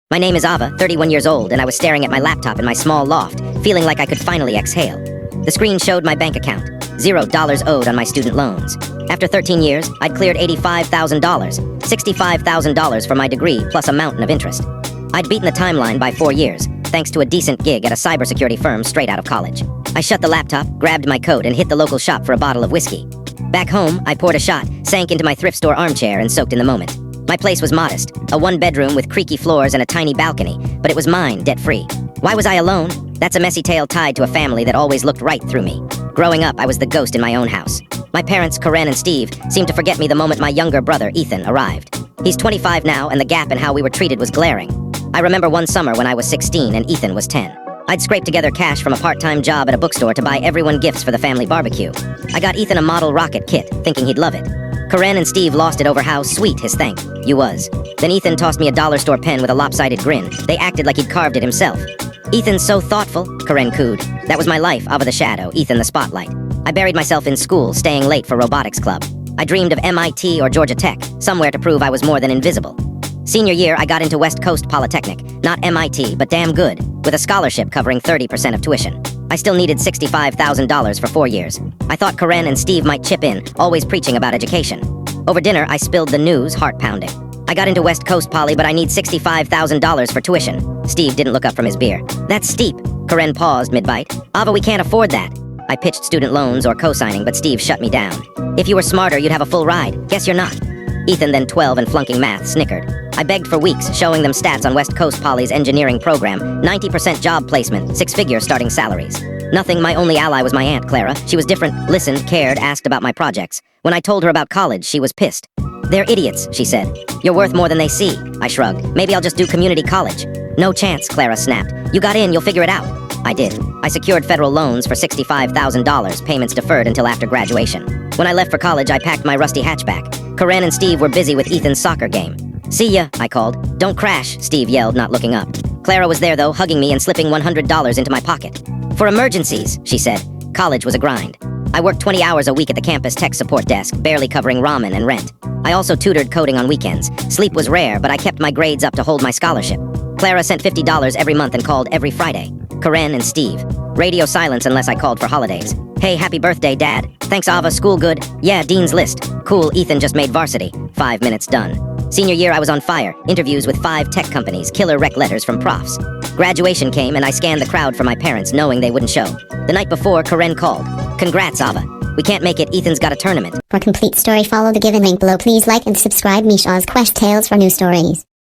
My name is Ava, 31 years old, and I was staring at my laptop in my small loft, feeling like I could finally exhale. The screen showed my bank account, $0 owed on my student loans. After 13 years, I'd cleared $85,000, $65,000 for my degree, plus a mountain of interest. I'd beaten the timeline by 4 years, thanks to a decent gig at a cybersecurity firm straight out of college. I shut the laptop, grabbed my coat, and hit the local shop for a bottle of whiskey. Back home, I poured a shot, sank into my thrift store armchair, and soaked in the moment. My place was modest, a one-bedroom with creaky floors and a tiny balcony, but it was mine, debt-free. Why was I alone? That's a messy tale tied to a family that always looked right through me. Growing up, I was the ghost in my own house. My parents, Karen and Steve, seemed to forget me the moment my younger brother, Ethan, arrived. He's 25 now, and the gap in how we were treated was glaring. I remember one summer when I was 16 and Ethan was 10. I'd scraped together cash from a part-time job at a bookstore to buy everyone gifts for the family barbecue. I got Ethan a model rocket kit, thinking he'd love it. Karen and Steve lost it over how sweet his thank you was. Then Ethan tossed me a dollar store pen with a lopsided grin. They acted like he'd carved it himself. "Ethan's so thoughtful," Karen cooed. That was my life, Ava the shadow, Ethan the spotlight. I buried myself in school, staying late for robotics club. I dreamed of MIT or Georgia Tech, somewhere to prove I was more than invisible. Senior year, I got into West Coast Polytechnic, not MIT, but damn good, with a scholarship covering 30% of tuition. I still needed $65,000 for 4 years. I thought Karen and Steve might chip in, always preaching about education. Over dinner, I spilled the news, heart-pounding. I got into West Coast Poly, but I need $65,000 for tuition. Steve didn't look up from his beer. "That's steep." Karen paused mid-bite. "Ava, we can't afford that." I pitched student loans or co-signing, but Steve shut me down. "If you were smarter, you'd have a full ride. Guess you're not." Ethan, then 12 and flunking math, snickered. I begged for weeks, showing them stats on West Coast Poly's engineering program, 90% job placement, 6-figure starting salaries. Nothing, my only ally was my Aunt Clara. She was different, listened, cared, asked about my projects. When I told her about college, she was pissed. "They're idiots," she said. "You're worth more than they see." I shrugged. "Maybe I'll just do community college." "No chance," Clara snapped. "You got in, you'll figure it out." I did. I secured federal loans for $65,000, payments deferred until after graduation. When I left for college, I packed my rusty hatchback. Karen and Steve were busy with Ethan's soccer game. "See ya," I called. "Don't crash," Steve yelled, not looking up. Clara was there, though, hugging me and slipping $100 into my pocket. "For emergencies," she said. College was a grind. I worked 20 hours a week at the campus tech support desk, barely covering ramen and rent. I also tutored coding on weekends. Sleep was rare, but I kept my grades up to hold my scholarship. Clara sent $50 every month and called every Friday. Karen and Steve. Radio silence unless I called for holidays. "Hey, happy birthday, Dad." "Thanks, Ava, school good?" "Yeah, Dean's List." "Cool, Ethan just made varsity." 5 minutes done. Senior year, I was on fire. Interviews with 5 tech companies, killer rec letters from profs. Graduation came, and I scanned the crowd for my parents, knowing they wouldn't show. The night before, Karen called. "Congrats, Ava. We can't make it. Ethan's got a tournament." For complete story, follow the given link below. Please like and subscribe Meesha's Quest Tales for new stories.